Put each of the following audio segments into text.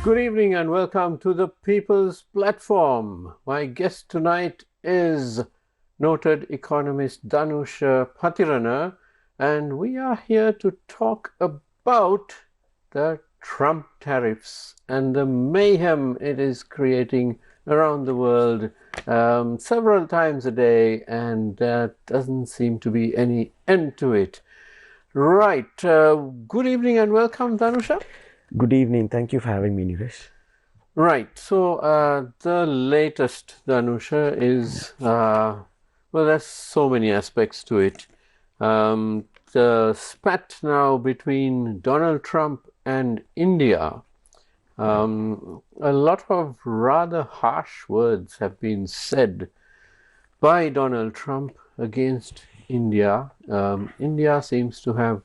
Good evening and welcome to the People's Platform. My guest tonight is noted economist Dhanusha Pathirana, and we are here to talk about the Trump tariffs and the mayhem it is creating around the world several times a day, and there doesn't seem to be any end to it. Right. Good evening and welcome, Dhanusha. Good evening. Thank you for having me, Niresh. Right. So the latest, Dhanusha, is well, there's so many aspects to it. The spat now between Donald Trump and India. A lot of rather harsh words have been said by Donald Trump against India. India seems to have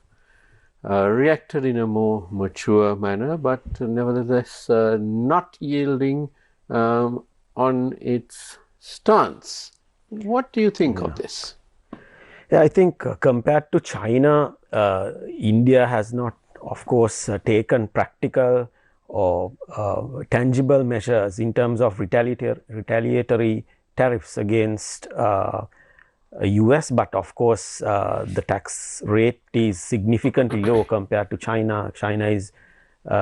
reacted in a more mature manner, but nevertheless not yielding on its stance. What do you think of this? Yeah, I think compared to China, India has not, of course, taken practical or tangible measures in terms of retaliatory tariffs against US, but of course the tax rate is significantly low compared to China. China is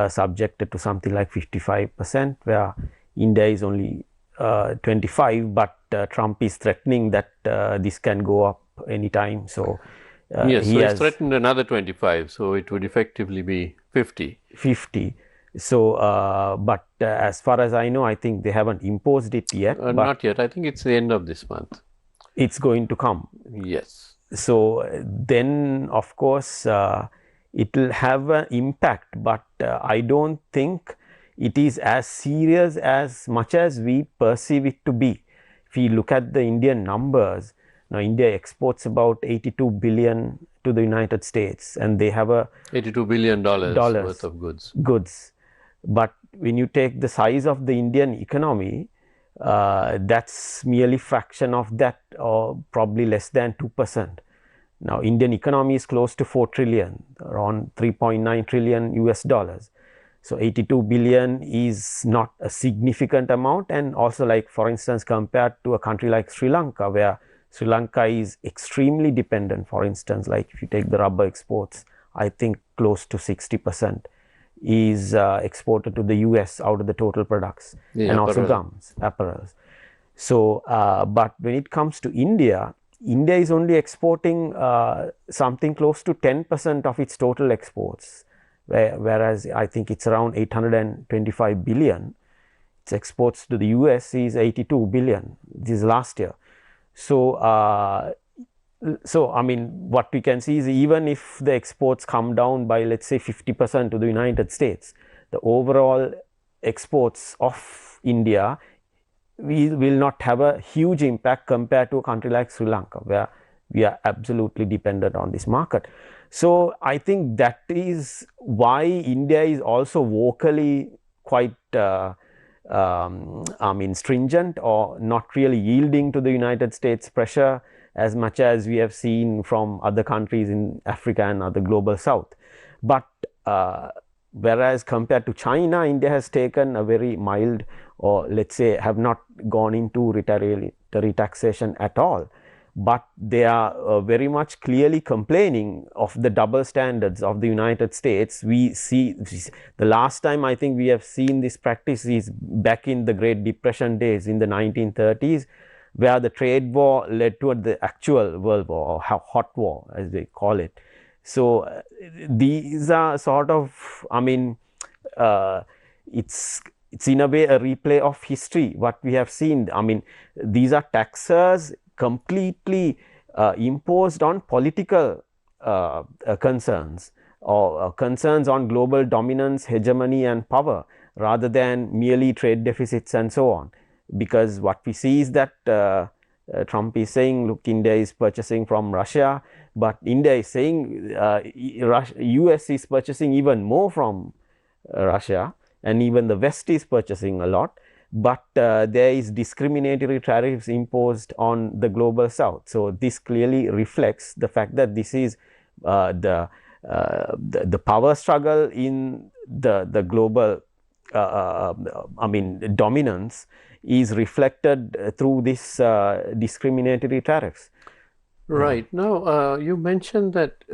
subjected to something like 55%, where India is only 25%, but Trump is threatening that this can go up anytime. So yes, he has threatened another 25, so it would effectively be 50. 50. So, but as far as I know, I think they haven't imposed it yet. Not yet. I think it's the end of this month. It's going to come. Yes. So then, of course, it will have an impact, but I don't think it is as serious as much as we perceive it to be. If we look at the Indian numbers, now India exports about 82 billion to the United States, and they have a $82 billion worth of goods. But when you take the size of the Indian economy, that's merely fraction of that, or probably less than 2%. Now, Indian economy is close to 4 trillion, around 3.9 trillion US dollars. So 82 billion is not a significant amount. And also, like, for instance, compared to a country like Sri Lanka, where Sri Lanka is extremely dependent, for instance, like if you take the rubber exports, I think close to 60% is exported to the US out of the total products, and also gums, apparels. So, but when it comes to India, India is only exporting something close to 10% of its total exports, whereas I think it's around 825 billion. Its exports to the US is 82 billion. This is last year. So, I mean, what we can see is even if the exports come down by, let's say, 50% to the United States, the overall exports of India will not have a huge impact compared to a country like Sri Lanka, where we are absolutely dependent on this market. So I think that is why India is also vocally quite stringent, or not really yielding to the United States pressure as much as we have seen from other countries in Africa and other global south. But whereas compared to China, India has taken a very mild, or let's say have not gone into retaliatory taxation at all. But they are very much clearly complaining of the double standards of the United States. We see the last time I think we have seen this practice is back in the Great Depression days in the 1930s, where the trade war led to the actual world war, or hot war as they call it. So these are sort of, I mean, it's in a way a replay of history, what we have seen. I mean, these are taxes completely imposed on political concerns, or concerns on global dominance, hegemony and power, rather than merely trade deficits and so on. Because what we see is that Trump is saying, look, India is purchasing from Russia, but India is saying US is purchasing even more from Russia, and even the West is purchasing a lot. But there is discriminatory tariffs imposed on the global south. So this clearly reflects the fact that this is the power struggle in the global dominance is reflected through this discriminatory tariffs. Right. Now, you mentioned that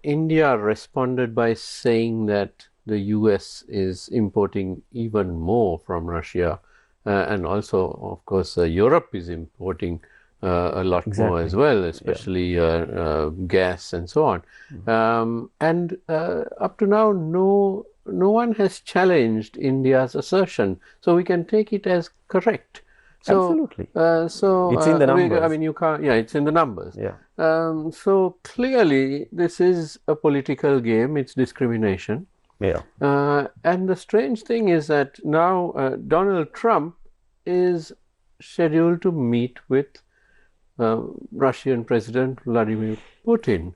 India responded by saying that the US is importing even more from Russia, and also, of course, Europe is importing a lot more as well, especially gas and so on. And up to now, no one has challenged India's assertion, so we can take it as correct. So, Absolutely. It's in the numbers. I mean, you can't. Yeah, it's in the numbers. Yeah. So clearly, this is a political game. It's discrimination. Yeah. And the strange thing is that now Donald Trump is scheduled to meet with Russian President Vladimir Putin.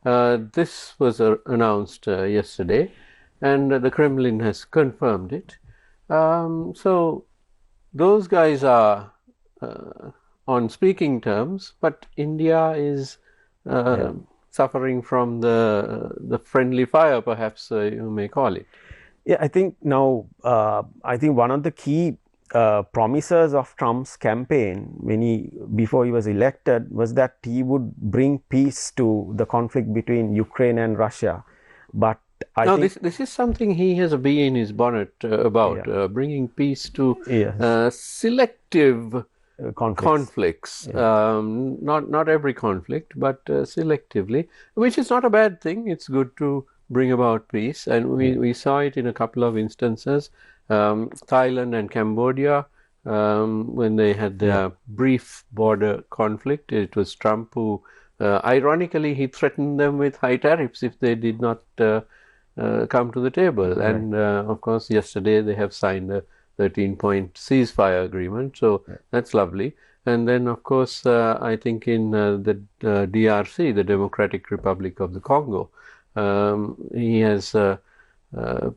This was announced yesterday, and the Kremlin has confirmed it. So those guys are on speaking terms, but India is suffering from the friendly fire, perhaps you may call it. Yeah, I think now, I think one of the key promises of Trump's campaign before he was elected was that he would bring peace to the conflict between Ukraine and Russia. But I think this is something he has a bee in his bonnet about, bringing peace to selective conflicts. Not every conflict, but selectively, which is not a bad thing. It's good to bring about peace, and we saw it in a couple of instances. Thailand and Cambodia, when they had their brief border conflict, it was Trump who, ironically, he threatened them with high tariffs if they did not come to the table. And of course, yesterday they have signed a 13-point ceasefire agreement, so that's lovely. And then, of course, I think in the DRC, the Democratic Republic of the Congo, he has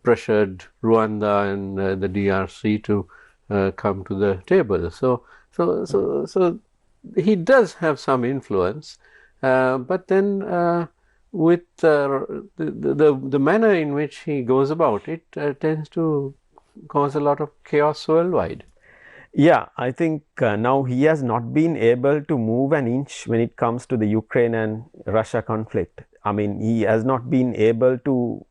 pressured Rwanda and the DRC to come to the table. So he does have some influence, but then with the manner in which he goes about it tends to cause a lot of chaos worldwide. Yeah, I think now he has not been able to move an inch when it comes to the Ukraine and Russia conflict. I mean, he has not been able to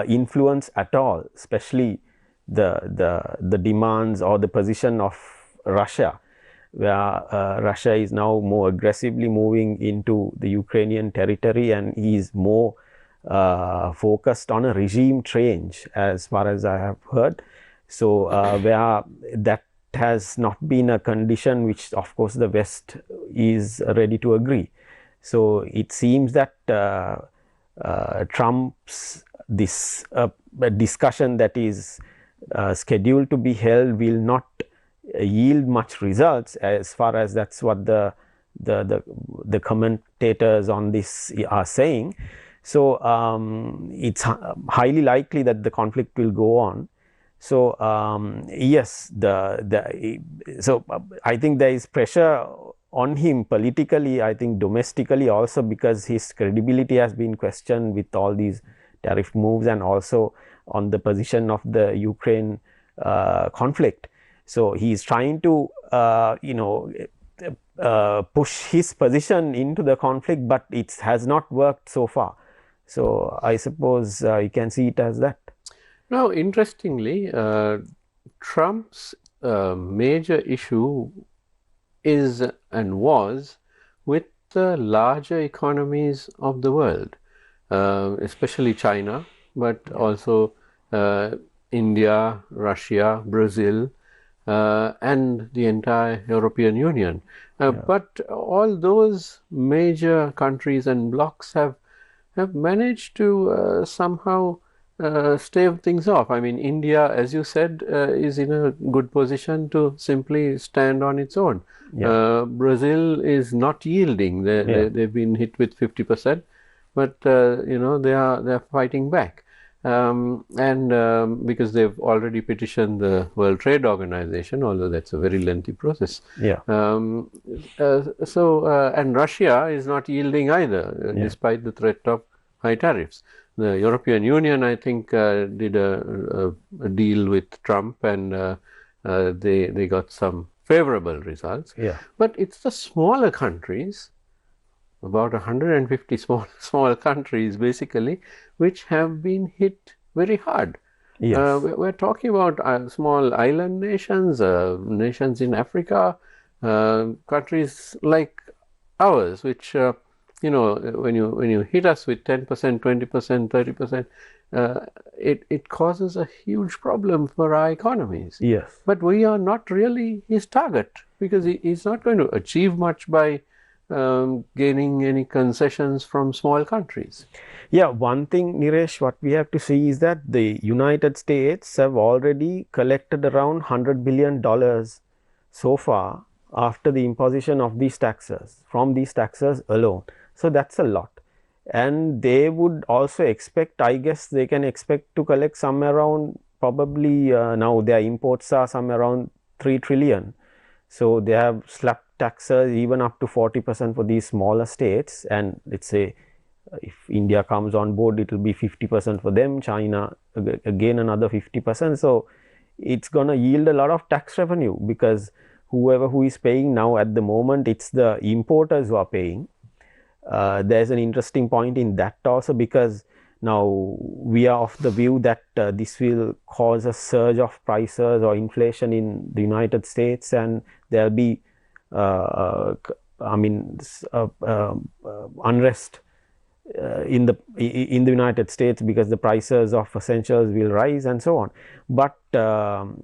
influence at all, especially the demands or the position of Russia, where Russia is now more aggressively moving into the Ukrainian territory, and he is more focused on a regime change, as far as I have heard. So where that has not been a condition which, of course, the West is ready to agree. So it seems that Trump's discussion that is scheduled to be held will not yield much results, as far as that's what the commentators on this are saying. So it's highly likely that the conflict will go on. So yes, so I think there is pressure on him politically, I think domestically also, because his credibility has been questioned with all these tariff moves, and also on the position of the Ukraine conflict. So he is trying to push his position into the conflict, but it has not worked so far. So I suppose you can see it as that. Now, interestingly, Trump's major issue is and was with the larger economies of the world, especially China, but also India, Russia, Brazil, and the entire European Union. But all those major countries and blocs have managed to somehow stave things off. I mean, India, as you said, is in a good position to simply stand on its own. Brazil is not yielding. They've been hit with 50%, but they are fighting back. And because they've already petitioned the World Trade Organization, although that's a very lengthy process. And Russia is not yielding either, despite the threat of high tariffs. the European Union, I think, did a deal with Trump, and they got some favorable results. Yeah. But it's the smaller countries, about 150 small countries basically, which have been hit very hard. Yes. We're talking about small island nations, nations in Africa, countries like ours, which when you hit us with 10%, 20%, 30%, it causes a huge problem for our economies. Yes. But we are not really his target, because he's not going to achieve much by gaining any concessions from small countries. Yeah, one thing, Niresh, what we have to see is that the United States have already collected around $100 billion so far after the imposition of these taxes, from these taxes alone. So that's a lot. And they would also expect, I guess they can expect to collect somewhere around, probably now their imports are somewhere around 3 trillion. So they have slapped taxes even up to 40% for these smaller states, and let's say if India comes on board, it will be 50% for them, China again another 50%. So it's going to yield a lot of tax revenue, because whoever who is paying now at the moment, it's the importers who are paying. There's an interesting point in that also, because now we are of the view that this will cause a surge of prices or inflation in the United States, and there'll be unrest in the United States, because the prices of essentials will rise and so on. But the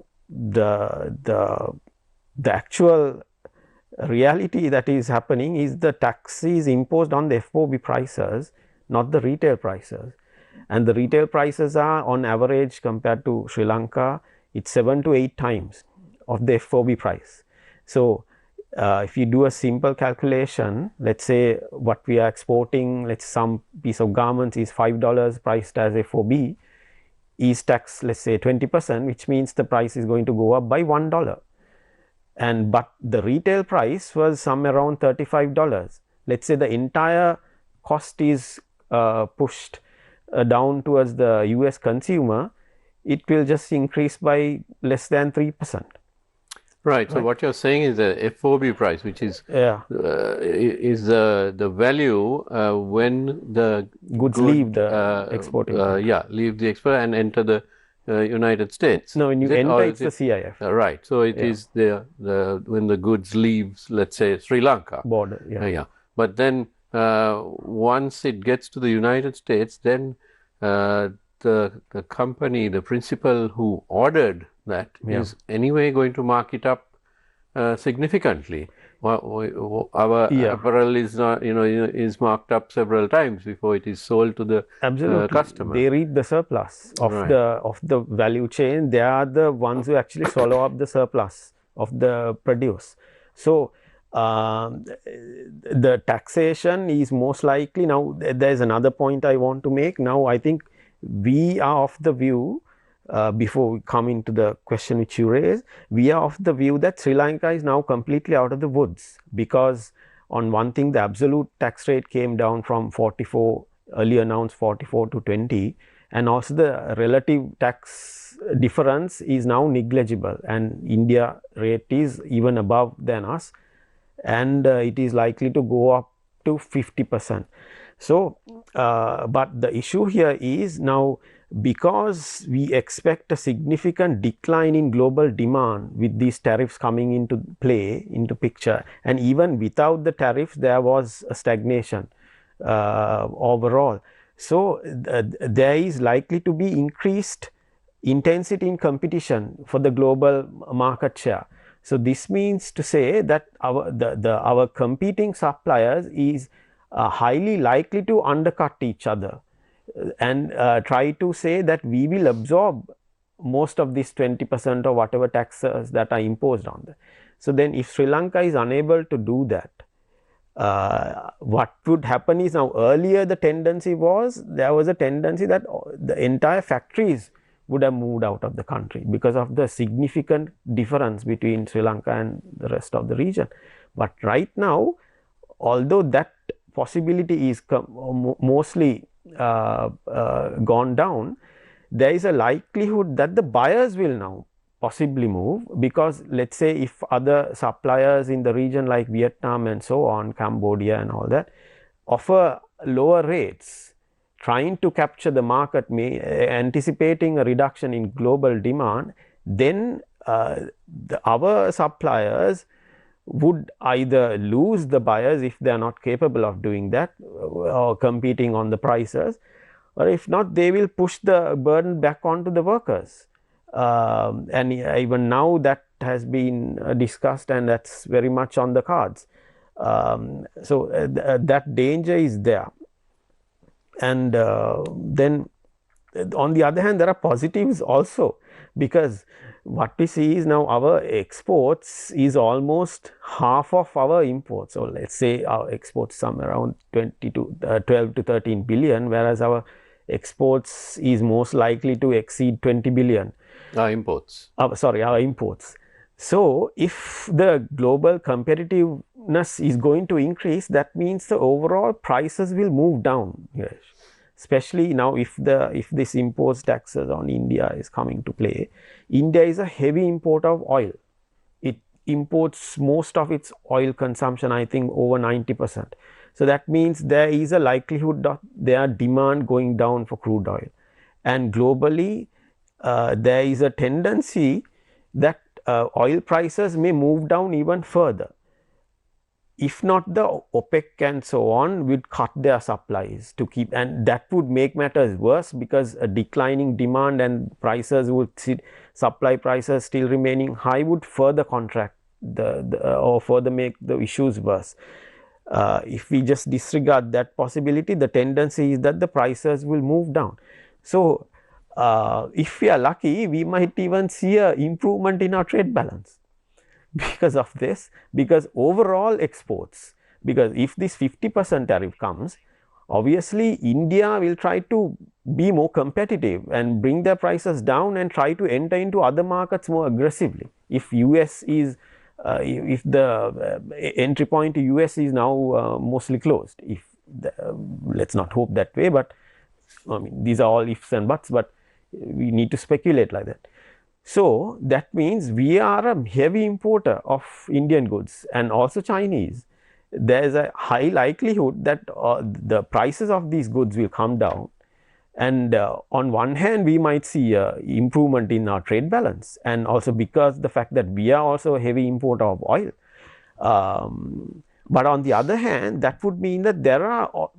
actual reality that is happening is the tax is imposed on the FOB prices, not the retail prices. And the retail prices are on average, compared to Sri Lanka, it's 7 to 8 times of the FOB price. So if you do a simple calculation, let's say what we are exporting, let's some piece of garments is $5 priced as FOB, is taxed, let's say 20%, which means the price is going to go up by $1. And but the retail price was somewhere around $35. Let's say the entire cost is pushed down towards the US consumer, it will just increase by less than 3%. Right. So what you're saying is the FOB price, which is the value when the goods leave the exporting leave the export and enter the United States. No, when you enter, it's the CIF. Right. So it is the when the goods leaves, let's say, Sri Lanka border. Yeah. But then once it gets to the United States, then the company, the principal who ordered that is anyway going to mark it up significantly. Our apparel is not, is marked up several times before it is sold to the customer. They reap the surplus of the value chain. They are the ones who actually swallow up the surplus of the produce. So the taxation is most likely, now there is another point I want to make. Now I think we are of the view, before we come into the question which you raised, we are of the view that Sri Lanka is now completely out of the woods, because on one thing, the absolute tax rate came down from 44, earlier announced 44 to 20, and also the relative tax difference is now negligible, and India rate is even above than us, and it is likely to go up to 50%. So, but the issue here is now, because we expect a significant decline in global demand with these tariffs coming into play, into picture, and even without the tariffs, there was a stagnation overall. So, there is likely to be increased intensity in competition for the global market share. So, this means to say that our competing suppliers is highly likely to undercut each other and try to say that we will absorb most of this 20% or whatever taxes that are imposed on them. So, then if Sri Lanka is unable to do that, what would happen is, now earlier the tendency was, there was a tendency that the entire factories would have moved out of the country because of the significant difference between Sri Lanka and the rest of the region. But right now, although that possibility is mostly gone down, there is a likelihood that the buyers will now possibly move, because let's say if other suppliers in the region like Vietnam and so on, Cambodia and all that, offer lower rates, trying to capture the market, anticipating a reduction in global demand, then our suppliers would either lose the buyers if they are not capable of doing that or competing on the prices, or if not, they will push the burden back onto the workers. And even now that has been discussed, and that's very much on the cards. So that danger is there. And then on the other hand, there are positives also, because what we see is now our exports is almost half of our imports. So let's say our exports somewhere around 12 to 13 billion, whereas our exports is most likely to exceed 20 billion. Our imports. Our imports. So if the global competitiveness is going to increase, that means the overall prices will move down. Yes. Especially now, if this imposed taxes on India is coming to play. India is a heavy importer of oil. It imports most of its oil consumption, I think over 90%. So that means there is a likelihood of their demand going down for crude oil. And globally, there is a tendency that oil prices may move down even further. If not, the OPEC and so on would cut their supplies to keep, and that would make matters worse, because a declining demand and prices would see, supply prices still remaining high would further contract or further make the issues worse. If we just disregard that possibility, the tendency is that the prices will move down. So if we are lucky, we might even see an improvement in our trade balance because of this, because overall exports, because if this 50% tariff comes, obviously India will try to be more competitive and bring their prices down and try to enter into other markets more aggressively. If US is if the entry point to US is now mostly closed, if let's not hope that way, but I mean, these are all ifs and buts, but we need to speculate like that. So that means we are a heavy importer of Indian goods and also Chinese. There is a high likelihood that the prices of these goods will come down, and on one hand we might see a improvement in our trade balance, and also because the fact that we are also a heavy importer of oil. But on the other hand, that would mean that there are,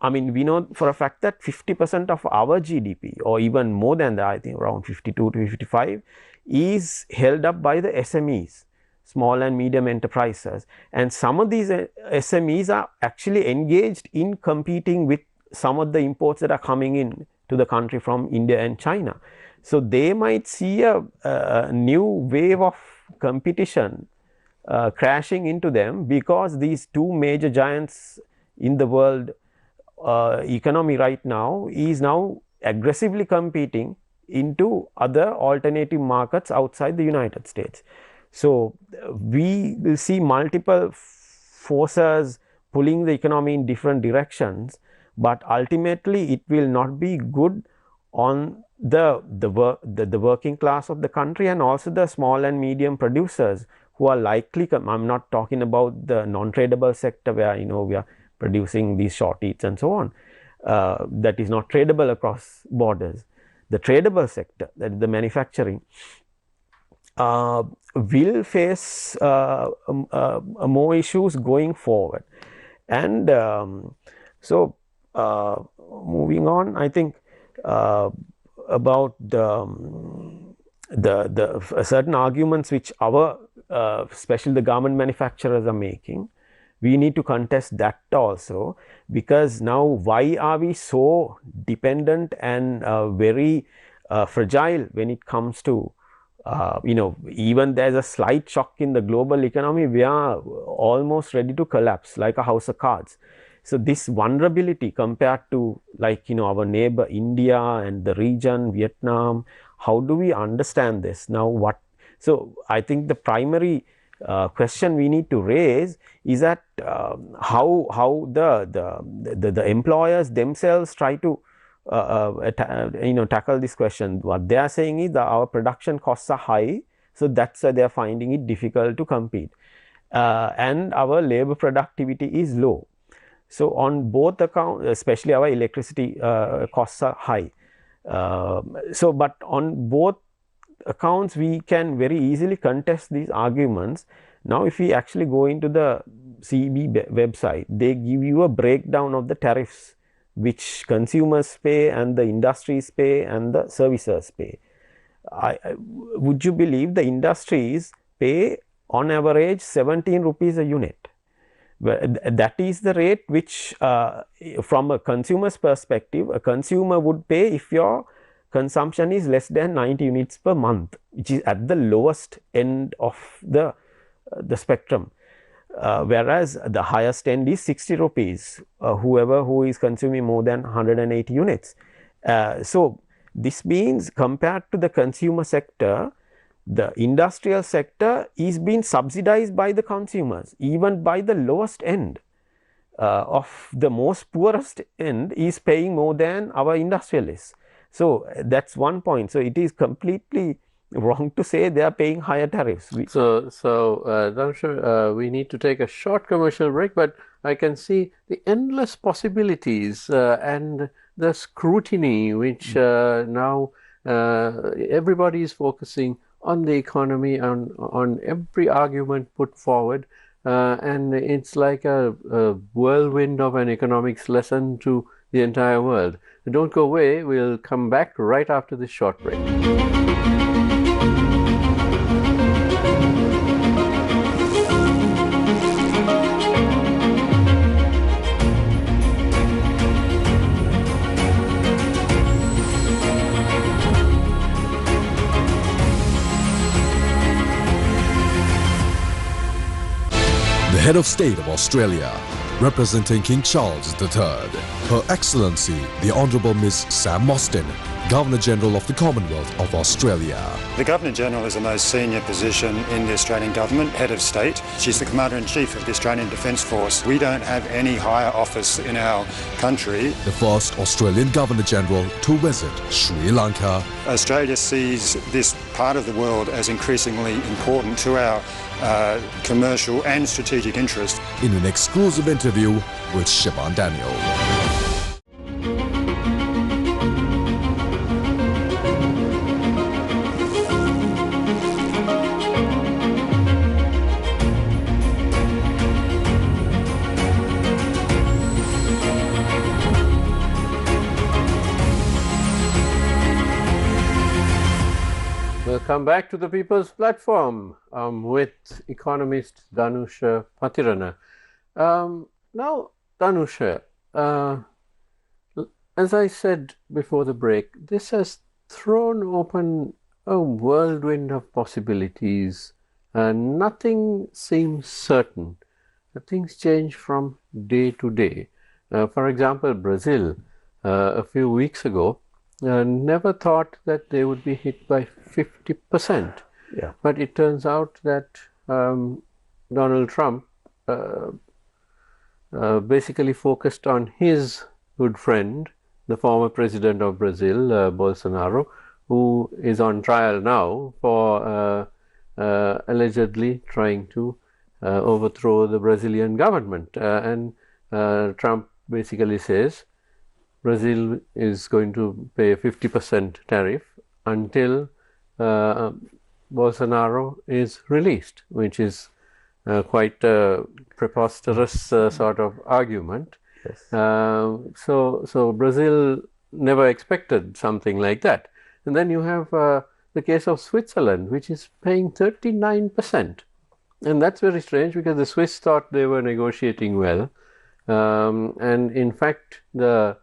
I mean, we know for a fact that 50% of our GDP, or even more than that, I think around 52 to 55, is held up by the SMEs, small and medium enterprises. And some of these SMEs are actually engaged in competing with some of the imports that are coming in to the country from India and China. So they might see a new wave of competition crashing into them, because these two major giants in the world economy right now is now aggressively competing into other alternative markets outside the United States. So we will see multiple forces pulling the economy in different directions, but ultimately it will not be good on the working class of the country, and also the small and medium producers who are likely, I'm not talking about the non-tradable sector where, you know, we are producing these short eats and so on, that is not tradable across borders. The tradable sector, that is the manufacturing, will face more issues going forward. And so moving on, I think about the certain arguments which our especially the garment manufacturers are making, we need to contest that also, because now why are we so dependent and very fragile when it comes to you know, even there's a slight shock in the global economy, we are almost ready to collapse like a house of cards. So this vulnerability compared to, like, you know, our neighbor India and the region, Vietnam, how do we understand this now? So I think the primary question we need to raise is that how the employers themselves try to tackle this question. What they are saying is that our production costs are high, so that's why they are finding it difficult to compete, and our labor productivity is low. So on both accounts, especially our electricity costs are high. But on both accounts, we can very easily contest these arguments. Now, if we actually go into the CB website, they give you a breakdown of the tariffs which consumers pay and the industries pay and the services pay. Would you believe the industries pay on average 17 rupees a unit? That is the rate which from a consumer's perspective, a consumer would pay if your consumption is less than 90 units per month, which is at the lowest end of the spectrum. Whereas the highest end is 60 rupees, who is consuming more than 180 units. So this means compared to the consumer sector, the industrial sector is being subsidized by the consumers, even by the lowest end of the most poorest end is paying more than our industrialists. So that's one point. So it is completely wrong to say they are paying higher tariffs. Dhanusha, we need to take a short commercial break, but I can see the endless possibilities and the scrutiny which now everybody is focusing on the economy, on every argument put forward, and it's like a whirlwind of an economics lesson to the entire world. Don't go away, we'll come back right after this short break. The head of state of Australia, representing King Charles III, Her Excellency the Honourable Miss Sam Mostyn, Governor-General of the Commonwealth of Australia. The Governor-General is the most senior position in the Australian Government, head of state. She's the Commander-in-Chief of the Australian Defence Force. We don't have any higher office in our country. The first Australian Governor-General to visit Sri Lanka. Australia sees this part of the world as increasingly important to our commercial and strategic interest. In an exclusive interview with Shiban Daniel. Welcome back to the People's Platform with economist Dhanusha Pathirana. Now, Dhanusha, as I said before the break, this has thrown open a whirlwind of possibilities and nothing seems certain. Things change from day to day. For example, Brazil, a few weeks ago, never thought that they would be hit by 50%. Yeah. But it turns out that Donald Trump basically focused on his good friend, the former president of Brazil, Bolsonaro, who is on trial now for allegedly trying to overthrow the Brazilian government. And Trump basically says Brazil is going to pay a 50% tariff until Bolsonaro is released, which is quite a preposterous sort of argument. Yes. So Brazil never expected something like that. And then you have the case of Switzerland, which is paying 39%. And that's very strange because the Swiss thought they were negotiating well. And in fact, the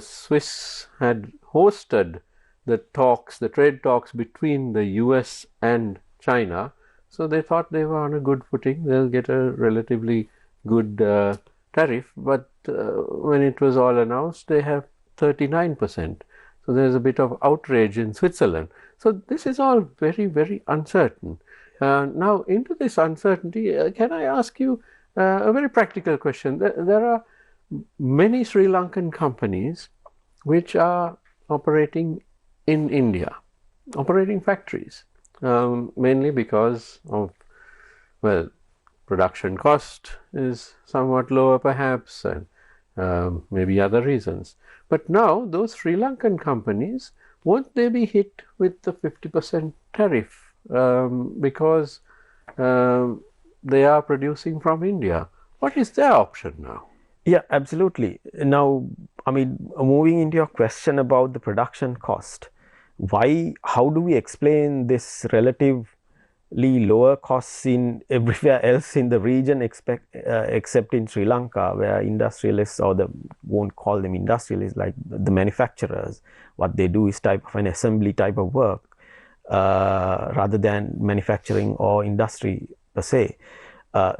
Swiss had hosted the trade talks between the US and China. So they thought they were on a good footing. They'll get a relatively good tariff. But when it was all announced, they have 39%. So there's a bit of outrage in Switzerland. So this is all very, very uncertain. Now, into this uncertainty, can I ask you a very practical question? There are many Sri Lankan companies which are operating in India, operating factories, mainly because of, well, production cost is somewhat lower perhaps, and maybe other reasons. But now those Sri Lankan companies, won't they be hit with the 50% tariff because they are producing from India? What is their option now? Yeah, absolutely. Now, I mean, moving into your question about the production cost, how do we explain this relatively lower costs in everywhere else in the region except in Sri Lanka, where industrialists, or won't call them industrialists, like the manufacturers, what they do is type of an assembly type of work rather than manufacturing or industry per se.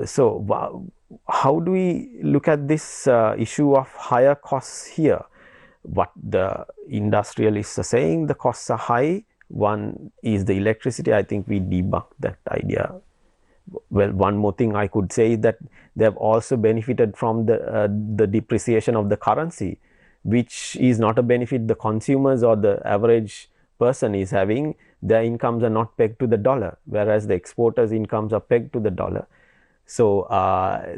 So how do we look at this issue of higher costs here? What the industrialists are saying, the costs are high. One is the electricity. I think we debunked that idea. Well, one more thing I could say is that they have also benefited from the depreciation of the currency, which is not a benefit the consumers or the average person is having. Their incomes are not pegged to the dollar, whereas the exporters' incomes are pegged to the dollar. So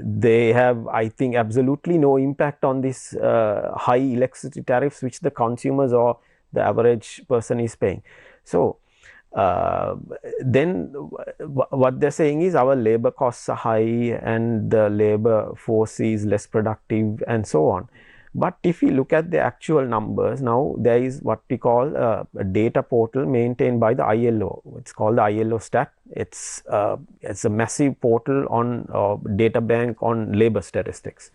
they have, I think, absolutely no impact on this high electricity tariffs which the consumers or the average person is paying. So then what they're saying is our labor costs are high and the labor force is less productive and so on. But if we look at the actual numbers, now there is what we call a data portal maintained by the ILO. It's called the ILO Stat. It's a massive portal on data bank on labor statistics.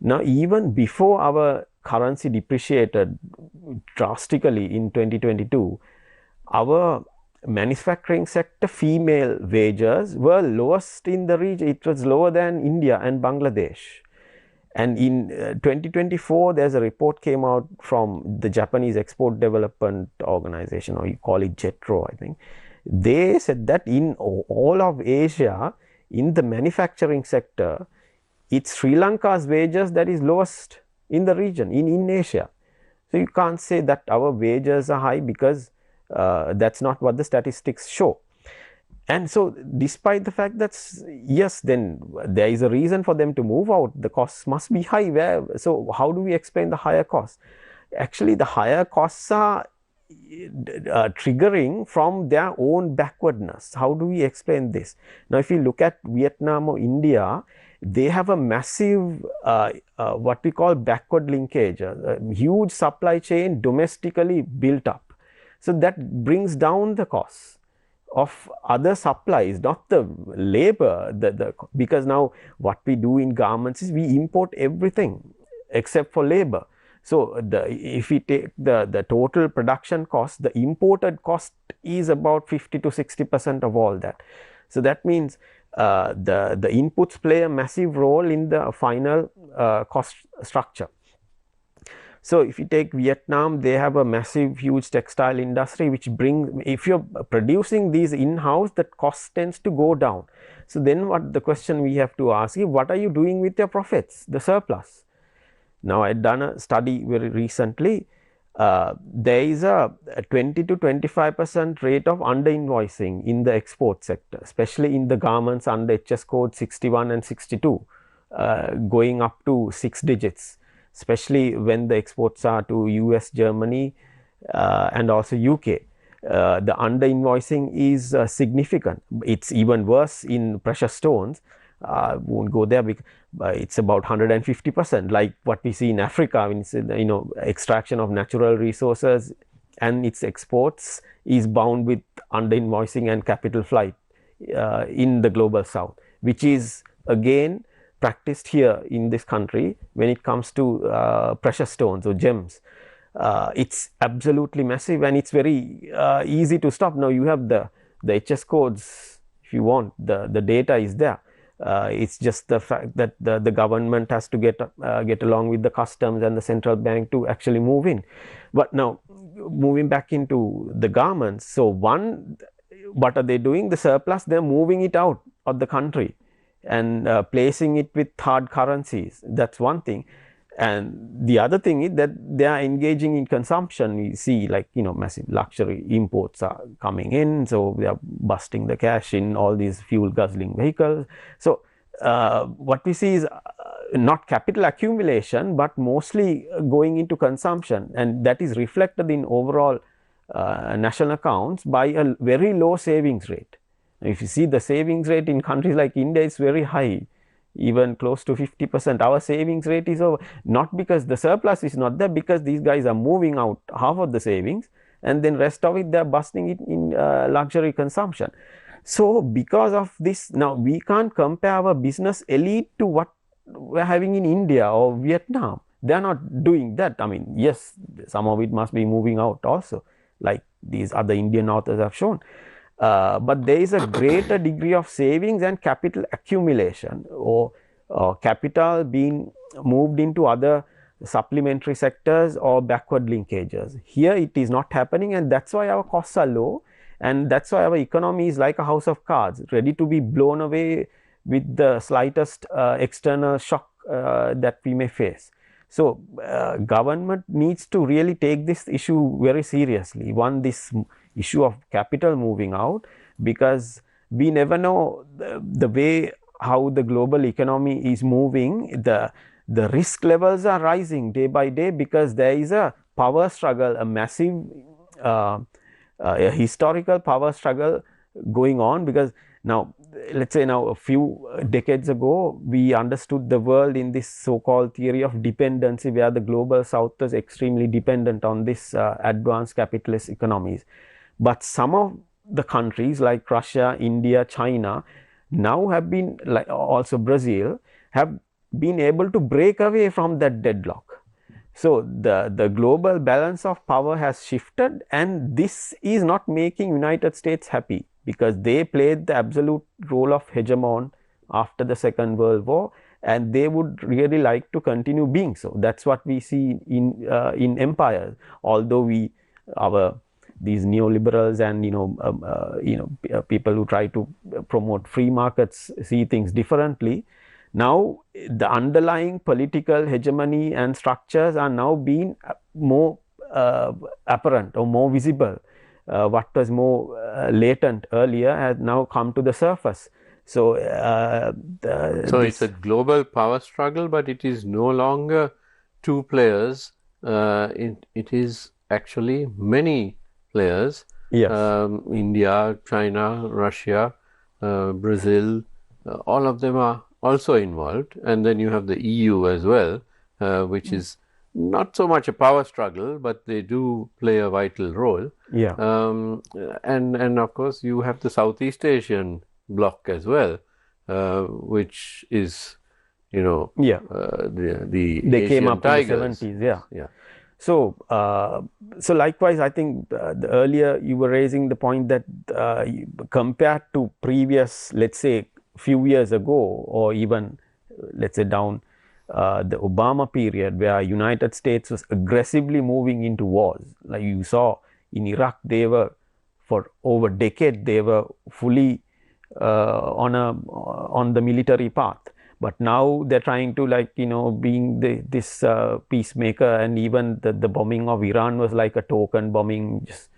Now, even before our currency depreciated drastically in 2022, our manufacturing sector female wages were lowest in the region. It was lower than India and Bangladesh. And in 2024, there's a report came out from the Japanese Export Development Organization, or you call it JETRO, I think. They said that in all of Asia, in the manufacturing sector, it's Sri Lanka's wages that is lowest in the region, in Asia. So you can't say that our wages are high, because that's not what the statistics show. And so despite the fact that, yes, then there is a reason for them to move out, the costs must be high. So how do we explain the higher costs? Actually, the higher costs are triggering from their own backwardness. How do we explain this? Now, if you look at Vietnam or India, they have a massive what we call backward linkage, a huge supply chain domestically built up. So that brings down the costs of other supplies, not the labor, because now what we do in garments is we import everything except for labor. So if we take the total production cost, the imported cost is about 50 to 60% of all that. So that means the inputs play a massive role in the final cost structure. So if you take Vietnam, they have a massive, huge textile industry, which if you're producing these in-house, that cost tends to go down. So then what the question we have to ask is, what are you doing with your profits, the surplus? Now, I had done a study very recently. There is a 20 to 25% rate of under-invoicing in the export sector, especially in the garments under HS code 61 and 62, going up to 6 digits. Especially when the exports are to US, Germany and also UK. The under invoicing is significant. It's even worse in precious stones. Won't go there, because it's about 150%, like what we see in Africa. I mean, extraction of natural resources and its exports is bound with under invoicing and capital flight in the global south, which is again practiced here in this country when it comes to precious stones or gems. It's absolutely massive, and it's very easy to stop. Now you have the HS codes. If you want, the data is there. It's just the fact that the government has to get along with the customs and the central bank to actually move in. But now moving back into the garments, so one what are they doing? The surplus, they're moving it out of the country and placing it with hard currencies. That's one thing. And the other thing is that they are engaging in consumption. We see, like, massive luxury imports are coming in, so they are busting the cash in all these fuel guzzling vehicles. So what we see is not capital accumulation, but mostly going into consumption, and that is reflected in overall national accounts by a very low savings rate. If you see the savings rate in countries like India, is very high, even close to 50%. Our savings rate is over, not because the surplus is not there, because these guys are moving out half of the savings, and then rest of it they are busting it in luxury consumption. So because of this, now we can't compare our business elite to what we're having in India or Vietnam. They are not doing that. I mean, yes, some of it must be moving out also, like these other Indian authors have shown. But there is a greater degree of savings and capital accumulation, or capital being moved into other supplementary sectors or backward linkages. Here it is not happening, and that's why our costs are low, and that's why our economy is like a house of cards, ready to be blown away with the slightest external shock that we may face. So government needs to really take this issue very seriously. One, this issue of capital moving out, because we never know the way how the global economy is moving. The risk levels are rising day by day, because there is a power struggle, a massive a historical power struggle going on. Because now, let's say now, a few decades ago, we understood the world in this so-called theory of dependency, where the global south was extremely dependent on this advanced capitalist economies. But some of the countries like Russia, India, China now have been, like also Brazil, have been able to break away from that deadlock. So the global balance of power has shifted, and this is not making United States happy, because they played the absolute role of hegemon after the Second World War, and they would really like to continue being so. That's what we see in empires. Although these neoliberals and people who try to promote free markets see things differently. Now the underlying political hegemony and structures are now being more apparent or more visible. What was more latent earlier has now come to the surface. So it's a global power struggle, but it is no longer two players. It is actually many players. Yes. India, China, Russia, Brazil, all of them are also involved. And then you have the EU as well, which is not so much a power struggle, but they do play a vital role. Yeah. And of course you have the Southeast Asian bloc as well, which is, the they Asian came up tigers. in the 70s. Yeah. So likewise, I think the earlier you were raising the point that compared to previous, let's say, few years ago, or even let's say down the Obama period, where United States was aggressively moving into wars. Like you saw in Iraq, they were, for over a decade, they were fully on the military path. But now they're trying to, being this peacemaker, and even the bombing of Iran was like a token bombing, just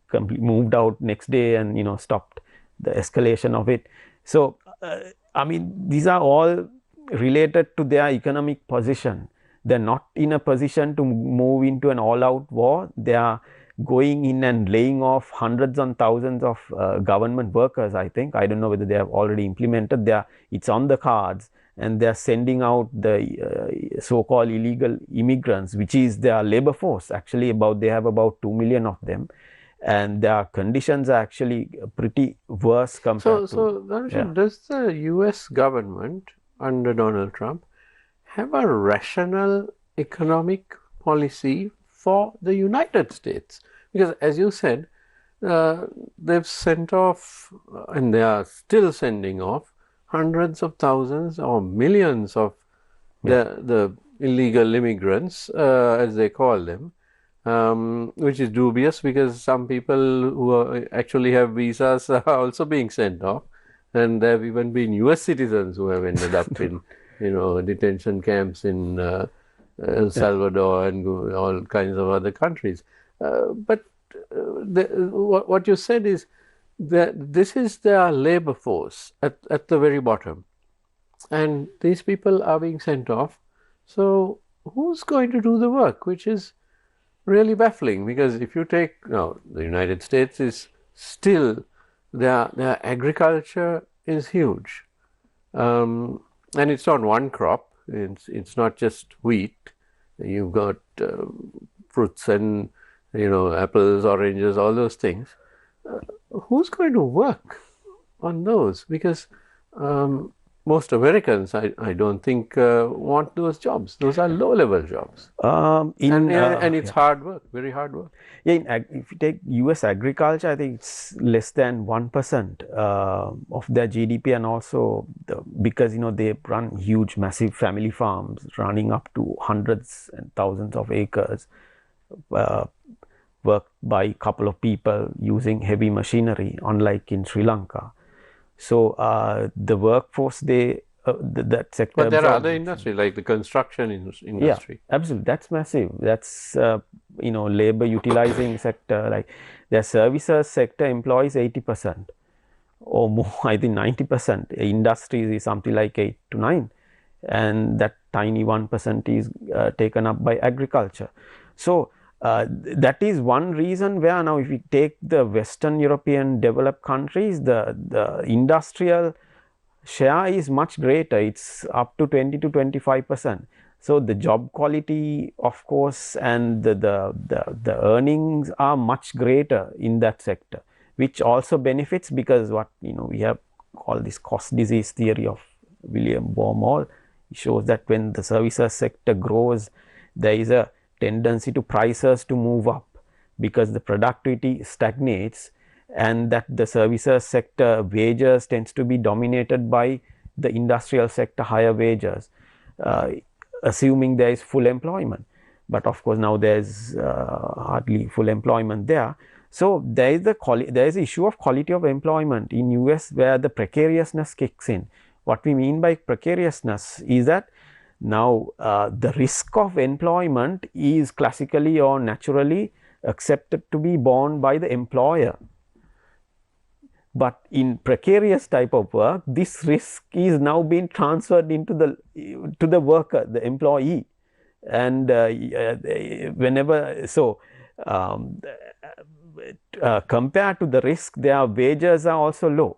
completely moved out next day and stopped the escalation of it. So I mean, these are all related to their economic position. They're not in a position to move into an all-out war. They are going in and laying off hundreds and thousands of government workers. I think, I don't know whether they have already implemented. It's on the cards, and they're sending out the so-called illegal immigrants, which is their labor force. Actually, they have about 2 million of them, and their conditions are actually pretty worse compared to. So Dhanusha, does the US government under Donald Trump have a rational economic policy for the United States? Because as you said, they've sent off, and they are still sending off, hundreds of thousands or millions of the illegal immigrants, as they call them. which is dubious because some people who actually have visas are also being sent off, and there have even been US citizens who have ended up in detention camps in El Salvador and all kinds of other countries. But what you said is that this is their labor force at the very bottom, and these people are being sent off. So who's going to do the work, which is really baffling, because if you take the United States is still their agriculture is huge, and it's not one crop. It's not just wheat. You've got fruits and apples, oranges, all those things. Who's going to work on those? Because most Americans, I don't think want those jobs. Those are low-level jobs, and it's hard work, very hard work. Yeah, if you take U.S. agriculture, I think it's less than 1% of their GDP, and also because they run huge, massive family farms running up to hundreds and thousands of acres, worked by a couple of people using heavy machinery, unlike in Sri Lanka. So the workforce that sector. But there are other industries like the construction industry. Yeah, absolutely. That's massive. That's labor utilizing sector. Like their services sector employs 80% or more. I think 90%. Industries is something like 8 to 9, and that tiny 1% is taken up by agriculture. So that is one reason where now, if we take the Western European developed countries, the industrial share is much greater. It's up to 20 to 25%. So the job quality, of course, and the earnings are much greater in that sector, which also benefits, because what we have called this cost disease theory of William Baumol. It shows that when the services sector grows, there is a tendency to prices to move up because the productivity stagnates, and that the services sector wages tends to be dominated by the industrial sector higher wages, assuming there is full employment. But of course now there is hardly full employment there. So there is the issue of quality of employment in US, where the precariousness kicks in. What we mean by precariousness is that now the risk of employment is classically or naturally accepted to be borne by the employer. But in precarious type of work, this risk is now being transferred into the worker, the employee, and whenever so compared to the risk, their wages are also low.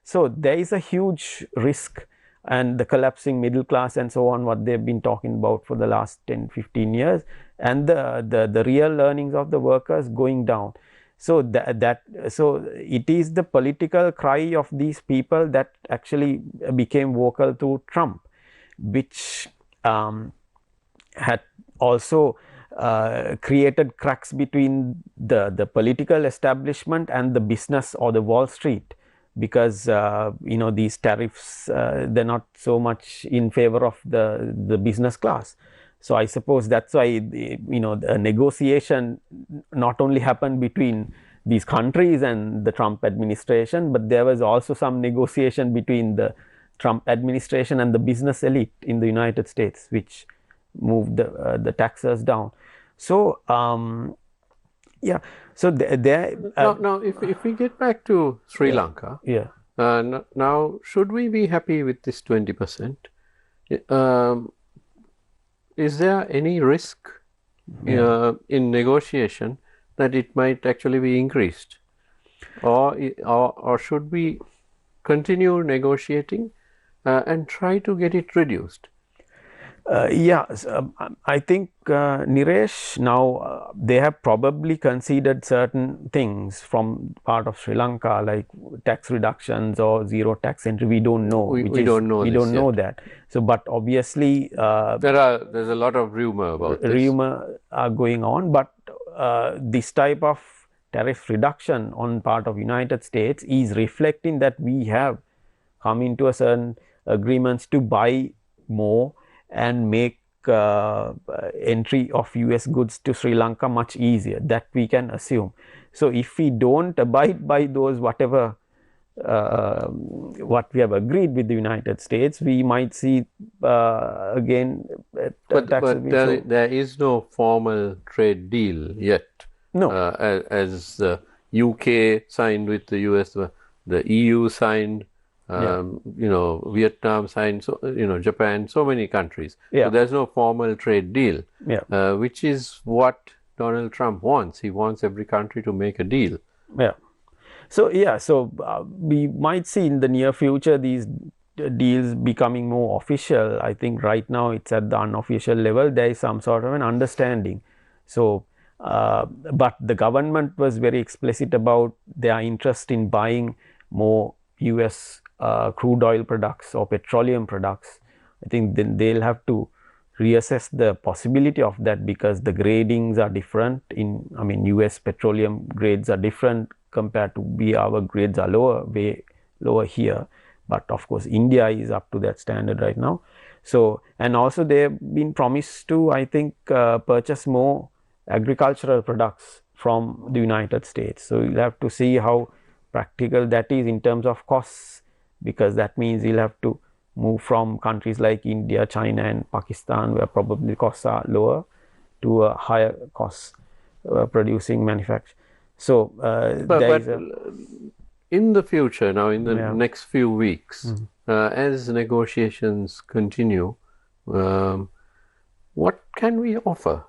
So there is a huge risk, and the collapsing middle class and so on, what they've been talking about for the last 10-15 years, and the real earnings of the workers going down. So so it is the political cry of these people that actually became vocal through Trump, which had also created cracks between the political establishment and the business or the Wall Street, because these tariffs, they're not so much in favor of the business class. So I suppose that's why the negotiation not only happened between these countries and the Trump administration, but there was also some negotiation between the Trump administration and the business elite in the United States, which moved the taxes down. So yeah, so there. Now, if we get back to Sri Lanka, now should we be happy with this 20%? Is there any risk in negotiation that it might actually be increased, or should we continue negotiating and try to get it reduced? I think Niresh, now they have probably considered certain things from part of Sri Lanka, like tax reductions or zero tax entry. We don't know. We don't know that. So, but obviously there's a lot of rumor about this. Rumor are going on, but this type of tariff reduction on part of United States is reflecting that we have come into a certain agreements to buy more and make entry of US goods to Sri Lanka much easier, that we can assume. So, if we do not abide by those whatever what we have agreed with the United States, we might see again but there is no formal trade deal yet. No. As the UK signed with the US, the EU signed, Vietnam signed, so, Japan, so many countries. So there's no formal trade deal, which is what Donald Trump wants. He wants every country to make a deal. So, we might see in the near future these deals becoming more official. I think right now it's at the unofficial level, there is some sort of an understanding. So, but the government was very explicit about their interest in buying more US crude oil products or petroleum products. I think then they'll have to reassess the possibility of that, because the gradings are different US petroleum grades are different compared to our grades are way lower here, but of course India is up to that standard right now. So, and also they have been promised to, I think, purchase more agricultural products from the United States. So, you'll have to see how practical that is in terms of costs, because that means you'll have to move from countries like India, China and Pakistan, where probably costs are lower, to a higher cost producing manufacture. So, but in the future, now in the next few weeks, as negotiations continue, what can we offer?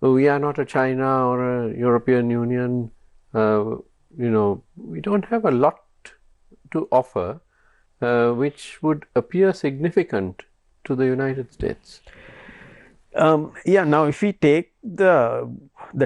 We are not a China or a European Union. We don't have a lot to offer, which would appear significant to the United States. Now if we take the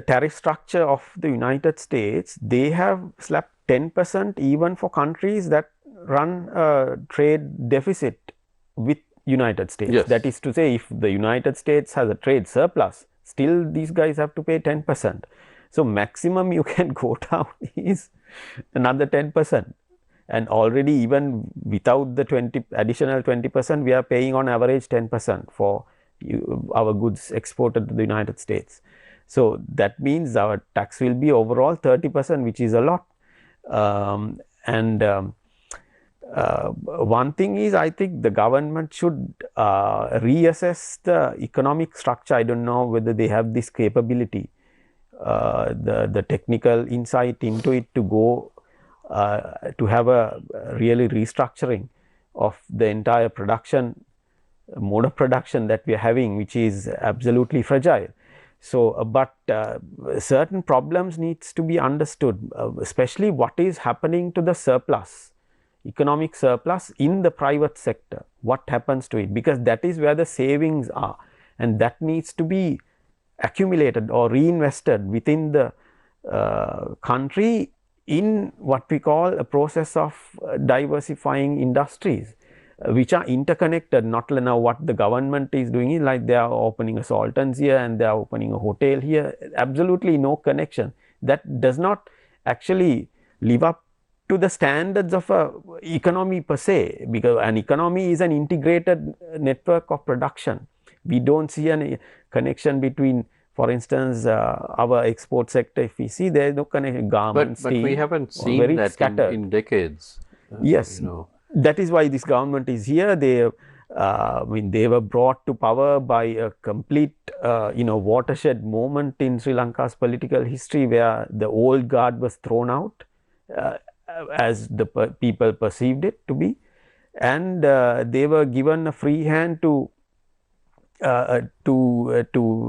tariff structure of the United States, they have slapped 10% even for countries that run a trade deficit with United States. Yes. That is to say, if the United States has a trade surplus, still these guys have to pay 10%. So, maximum you can go down is another 10%. And already even without the additional 20%, we are paying on average 10% for our goods exported to the United States. So, that means our tax will be overall 30%, which is a lot. One thing is, I think the government should reassess the economic structure. I don't know whether they have this capability, the technical insight into it, to go to have a really restructuring of the entire production, mode of production that we are having, which is absolutely fragile. So, but certain problems needs to be understood, especially what is happening to the surplus, economic surplus in the private sector, what happens to it, because that is where the savings are, and that needs to be accumulated or reinvested within the country in what we call a process of diversifying industries, which are interconnected. Not now what the government is doing is like they are opening a Sultan's here and they are opening a hotel here, absolutely no connection. That does not actually live up to the standards of a economy per se, because an economy is an integrated network of production. We don't see any connection between, for instance, our export sector. If we see, there is no connection. Garments, but we haven't seen that in decades. Yes, that is why this government is here. They, they were brought to power by a complete, watershed moment in Sri Lanka's political history, where the old guard was thrown out, as the people perceived it to be, and they were given a free hand to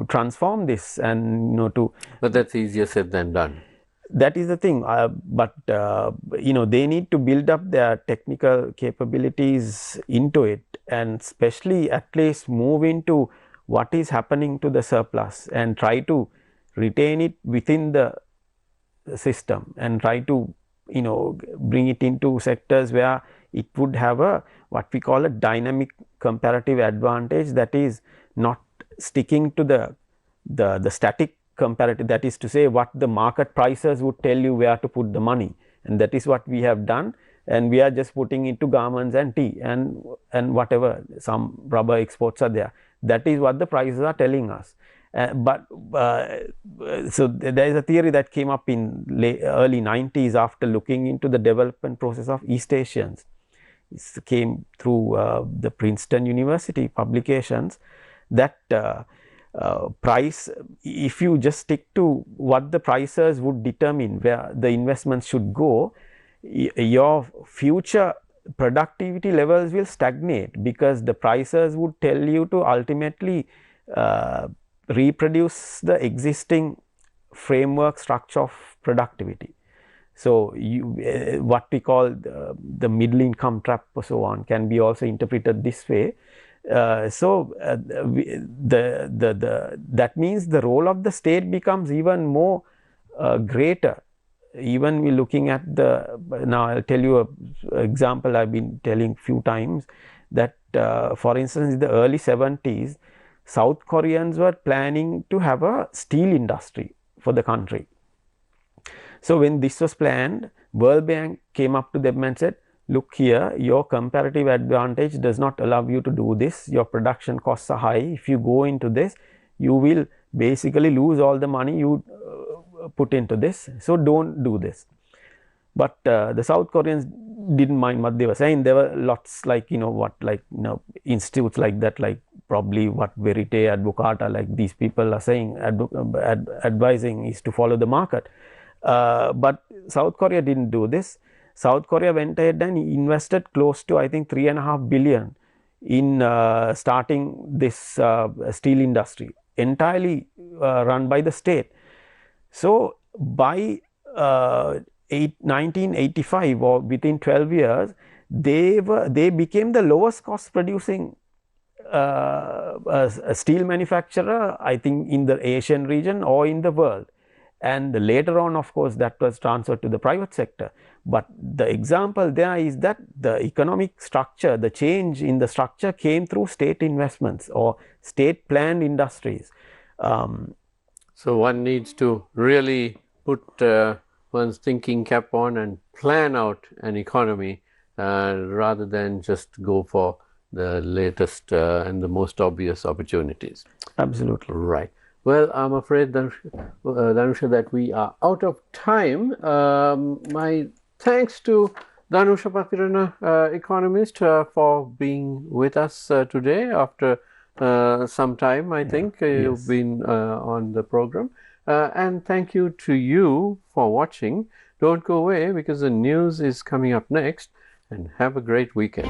transform this, and But that's easier said than done. That is the thing, but they need to build up their technical capabilities into it, and especially at least move into what is happening to the surplus and try to retain it within the system, and try to bring it into sectors where it would have a what we call a dynamic comparative advantage, that is not sticking to the static comparative, that is to say what the market prices would tell you where to put the money, and that is what we have done, and we are just putting into garments and tea and whatever, some rubber exports are there. That is what the prices are telling us. So there is a theory that came up in early 90s after looking into the development process of East Asians. It came through the Princeton University publications that price, if you just stick to what the prices would determine where the investments should go, your future productivity levels will stagnate, because the prices would tell you to ultimately reproduce the existing framework structure of productivity. So, what we call the middle income trap or so on can be also interpreted this way. That means the role of the state becomes even more greater. Even we looking at now I'll tell you an example I've been telling few times, that for instance in the early 70s, South Koreans were planning to have a steel industry for the country. So when this was planned, World Bank came up to them and said, look here, your comparative advantage does not allow you to do this, your production costs are high, if you go into this, you will basically lose all the money you put into this, so don't do this. But the South Koreans didn't mind what they were saying. There were lots like, institutes like that, like probably what Verite, Advocata, like these people are saying, advising is to follow the market. But South Korea didn't do this. South Korea went ahead and invested close to, I think, 3.5 billion in starting this steel industry, entirely run by the state. So by 1985, or within 12 years, they became the lowest cost producing steel manufacturer, I think, in the Asian region or in the world. And later on, of course, that was transferred to the private sector. But the example there is that the economic structure, the change in the structure came through state investments or state planned industries. So one needs to really put one's thinking cap on and plan out an economy rather than just go for the latest and the most obvious opportunities. Absolutely. Right. Well, I'm afraid, Dhanusha, that we are out of time. My thanks to Dhanusha Pathirana, economist, for being with us today after some time, I think. You've been on the program. And thank you to you for watching. Don't go away, because the news is coming up next, and have a great weekend.